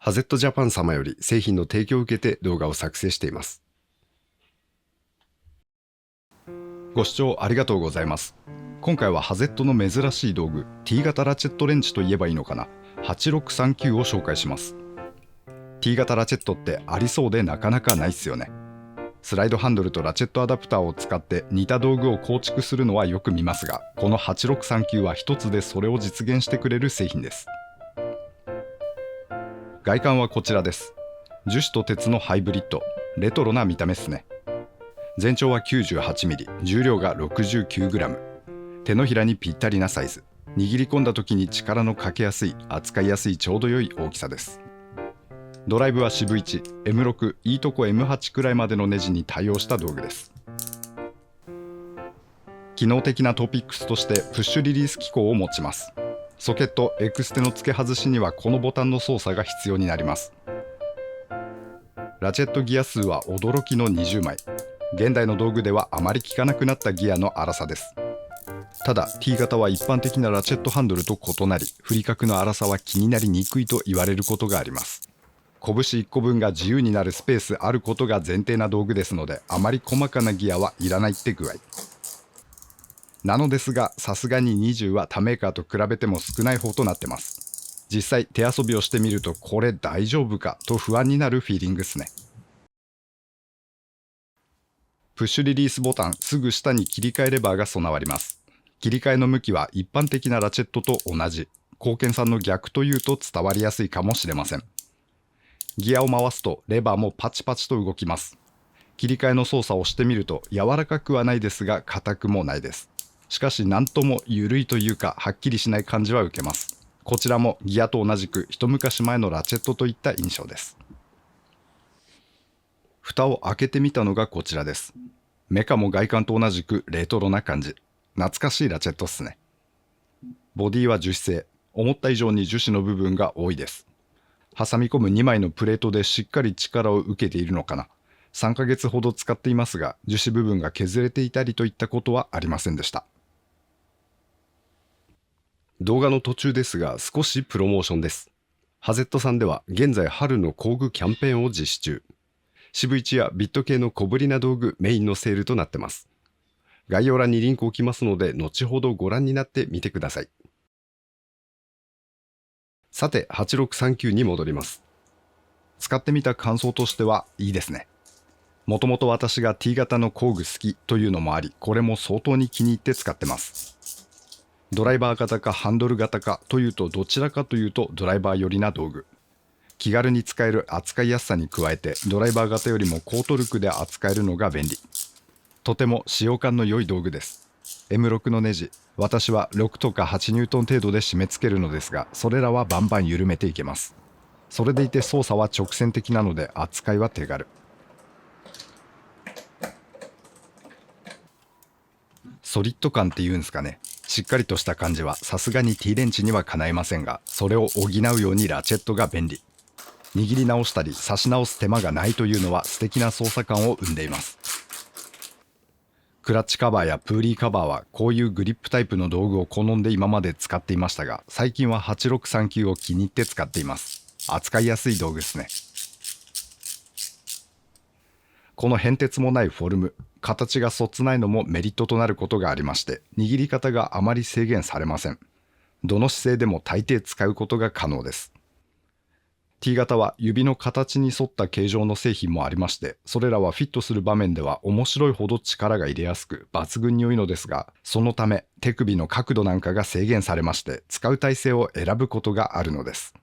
ハゼットジャパン様より製品の提供を受けて動画を作成しています。ご視聴ありがとうございます。今回はハゼットの珍しい道具 T 型ラチェットレンチといえばいいのかな、8639を紹介します。 T 型ラチェットってありそうでなかなかないっすよね。スライドハンドルとラチェットアダプターを使って似た道具を構築するのはよく見ますが、この8639は一つでそれを実現してくれる製品です。外観はこちらです。樹脂と鉄のハイブリッド、レトロな見た目っすね。全長は 98mm、重量が 69g、 手のひらにぴったりなサイズ、握り込んだ時に力のかけやすい、扱いやすいちょうど良い大きさです。ドライブは渋1、M6、いいとこ M8 くらいまでのネジに対応した道具です。機能的なトピックスとしてプッシュリリース機構を持ちます。ソケット、エクステの付け外しにはこのボタンの操作が必要になります。ラチェットギア数は驚きの20枚。現代の道具ではあまり効かなくなったギアの粗さです。ただ T 型は一般的なラチェットハンドルと異なり、振り角の粗さは気になりにくいと言われることがあります。拳1個分が自由になるスペースあることが前提な道具ですので、あまり細かなギアはいらないって具合なのですが、さすがに20は他メーカーと比べても少ない方となってます。実際手遊びをしてみると、これ大丈夫かと不安になるフィーリングですね。プッシュリリースボタンすぐ下に切り替えレバーが備わります。切り替えの向きは一般的なラチェットと同じ、硬券さんの逆というと伝わりやすいかもしれません。ギアを回すとレバーもパチパチと動きます。切り替えの操作をしてみると柔らかくはないですが硬くもないです。しかし何とも緩いというか、はっきりしない感じは受けます。こちらもギアと同じく一昔前のラチェットといった印象です。蓋を開けてみたのがこちらです。メカも外観と同じくレトロな感じ、懐かしいラチェットっすね。ボディは樹脂製、思った以上に樹脂の部分が多いです。挟み込む2枚のプレートでしっかり力を受けているのかな。3ヶ月ほど使っていますが、樹脂部分が削れていたりといったことはありませんでした。動画の途中ですが少しプロモーションです。ハゼットさんでは現在春の工具キャンペーンを実施中。渋1やビット系の小ぶりな道具メインのセールとなってます。概要欄にリンクを置きますので、後ほどご覧になってみてください。さて8639に戻ります。使ってみた感想としてはいいですね。もともと私が T 型の工具好きというのもあり、これも相当に気に入って使ってます。ドライバー型かハンドル型かというと、どちらかというとドライバー寄りな道具。気軽に使える扱いやすさに加えて、ドライバー型よりも高トルクで扱えるのが便利。とても使用感の良い道具です。M6 のネジ、私は6とか8ニュートン程度で締め付けるのですが、それらはバンバン緩めていけます。それでいて操作は直線的なので扱いは手軽。ソリッド感っていうんですかね、しっかりとした感じはさすがに T レンチにはかないませんが、それを補うようにラチェットが便利。握り直したり差し直す手間がないというのは素敵な操作感を生んでいます。クラッチカバーやプーリーカバーはこういうグリップタイプの道具を好んで今まで使っていましたが、最近は8639を気に入って使っています。扱いやすい道具ですね。この変哲もないフォルム、形がそつないのもメリットとなることがありまして、握り方があまり制限されません。どの姿勢でも大抵使うことが可能です。T 型は指の形に沿った形状の製品もありまして、それらはフィットする場面では面白いほど力が入れやすく抜群に良いのですが、そのため手首の角度なんかが制限されまして、使う体勢を選ぶことがあるのです。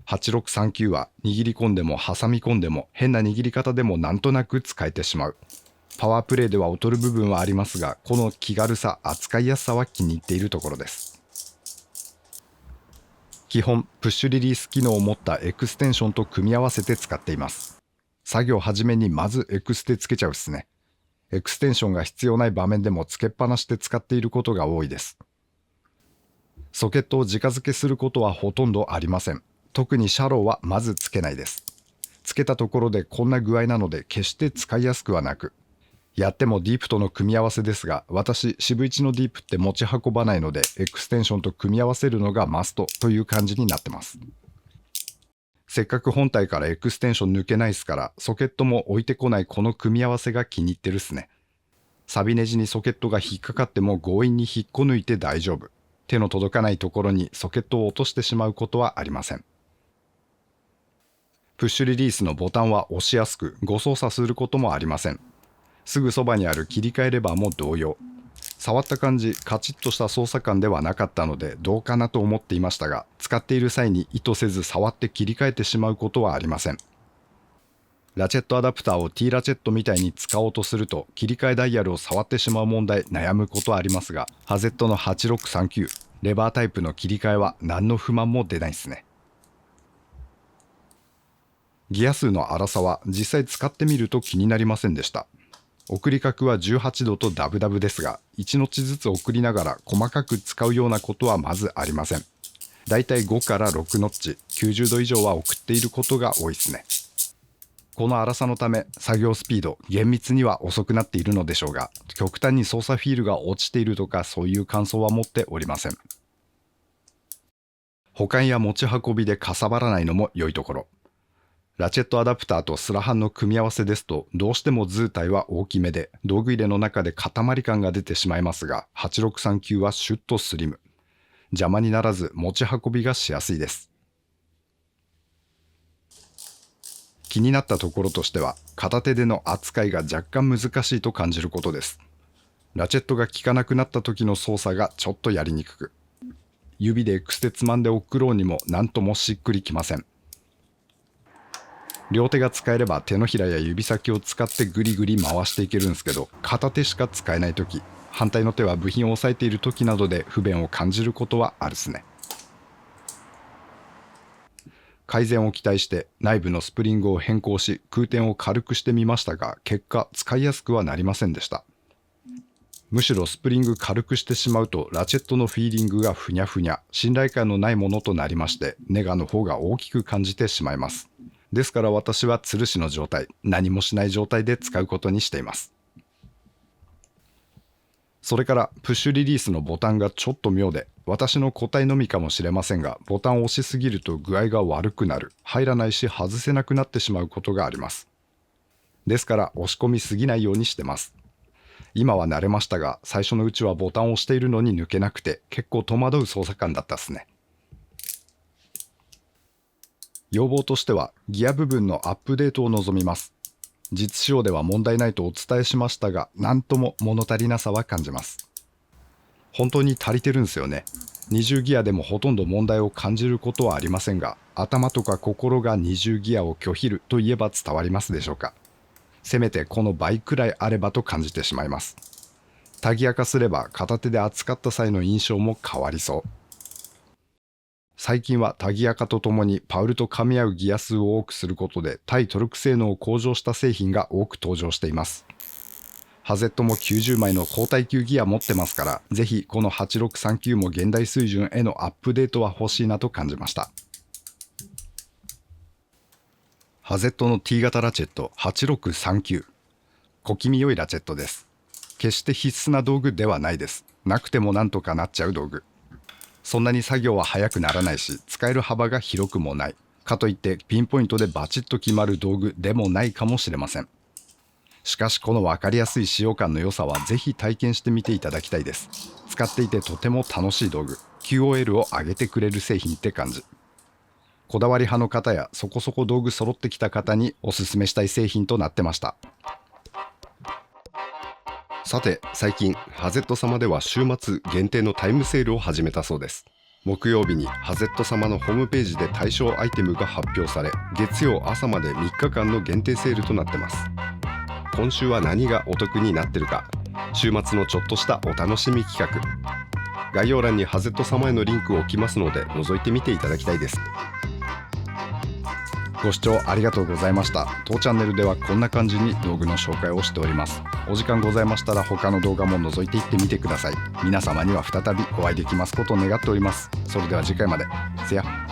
8639は握り込んでも挟み込んでも変な握り方でもなんとなく使えてしまう。パワープレイでは劣る部分はありますが、この気軽さ、扱いやすさは気に入っているところです。基本プッシュリリース機能を持ったエクステンションと組み合わせて使っています。作業始めにまずエクステつけちゃうっすね。エクステンションが必要ない場面でもつけっぱなしで使っていることが多いです。ソケットを直付けすることはほとんどありません。特にシャローはまずつけないです。つけたところでこんな具合なので決して使いやすくはなく、やってもディープとの組み合わせですが、私渋1のディープって持ち運ばないのでエクステンションと組み合わせるのがマストという感じになってます。せっかく本体からエクステンション抜けないっすから、ソケットも置いてこないこの組み合わせが気に入ってるっすね。サビネジにソケットが引っかかっても強引に引っこ抜いて大丈夫。手の届かないところにソケットを落としてしまうことはありません。プッシュリリースのボタンは押しやすく、誤操作することもありません。すぐそばにある切り替えレバーも同様。触った感じ、カチッとした操作感ではなかったのでどうかなと思っていましたが、使っている際に意図せず触って切り替えてしまうことはありません。ラチェットアダプターを T ラチェットみたいに使おうとすると切り替えダイヤルを触ってしまう問題悩むことはありますが、ハゼットの8639レバータイプの切り替えは何の不満も出ないですね。ギア数の粗さは実際使ってみると気になりませんでした。送り角は18度とダブダブですが、1ノッチずつ送りながら細かく使うようなことはまずありません。だいたい5から6ノッチ、90度以上は送っていることが多いですね。この粗さのため作業スピード厳密には遅くなっているのでしょうが、極端に操作フィールが落ちているとかそういう感想は持っておりません。保管や持ち運びでかさばらないのも良いところ。ラチェットアダプターとスラハンの組み合わせですとどうしても図体は大きめで道具入れの中で塊感が出てしまいますが、8639はシュッとスリム。邪魔にならず持ち運びがしやすいです。気になったところとしては片手での扱いが若干難しいと感じることです。ラチェットが効かなくなった時の操作がちょっとやりにくく、指でエクステつまんで送ろうにも何ともしっくりきません。両手が使えれば手のひらや指先を使ってグリグリ回していけるんですけど、片手しか使えない時、反対の手は部品を押さえている時などで不便を感じることはあるっすね。改善を期待して内部のスプリングを変更し空転を軽くしてみましたが、結果使いやすくはなりませんでした。むしろスプリング軽くしてしまうとラチェットのフィーリングがふにゃふにゃ、信頼感のないものとなりましてネガの方が大きく感じてしまいます。ですから私は吊るしの状態、何もしない状態で使うことにしています。それからプッシュリリースのボタンがちょっと妙で、私の個体のみかもしれませんが、ボタンを押しすぎると具合が悪くなる、入らないし外せなくなってしまうことがあります。ですから押し込みすぎないようにしてます。今は慣れましたが、最初のうちはボタンを押しているのに抜けなくて結構戸惑う操作感だったっすね。要望としてはギア部分のアップデートを望みます。実使用では問題ないとお伝えしましたが、なんとも物足りなさは感じます。本当に足りてるんですよね。20ギアでもほとんど問題を感じることはありませんが、頭とか心が20ギアを拒否ると言えば伝わりますでしょうか。せめてこの倍くらいあればと感じてしまいます。タギア化すれば片手で扱った際の印象も変わりそう。最近はタギア化とともにパウルと噛み合うギア数を多くすることで対トルク性能を向上した製品が多く登場しています。ハゼットも90枚の高耐久ギア持ってますから、ぜひこの8639も現代水準へのアップデートは欲しいなと感じました。ハゼットの T 型ラチェット8639、小気味良いラチェットです。決して必須な道具ではないです。なくてもなんとかなっちゃう道具。そんなに作業は早くならないし、使える幅が広くもない。かといってピンポイントでバチッと決まる道具でもないかもしれません。しかしこの分かりやすい使用感の良さはぜひ体験してみていただきたいです。使っていてとても楽しい道具、QOL を上げてくれる製品って感じ。こだわり派の方やそこそこ道具揃ってきた方におすすめしたい製品となってました。さて、最近ハゼット様では週末限定のタイムセールを始めたそうです。木曜日にハゼット様のホームページで対象アイテムが発表され、月曜朝まで3日間の限定セールとなってます。今週は何がお得になってるか、週末のちょっとしたお楽しみ企画。概要欄にハゼット様へのリンクを置きますので覗いてみていただきたいです。ご視聴ありがとうございました。当チャンネルではこんな感じに道具の紹介をしております。お時間ございましたら他の動画も覗いていってみてください。皆様には再びお会いできますことを願っております。それでは次回まで。せや。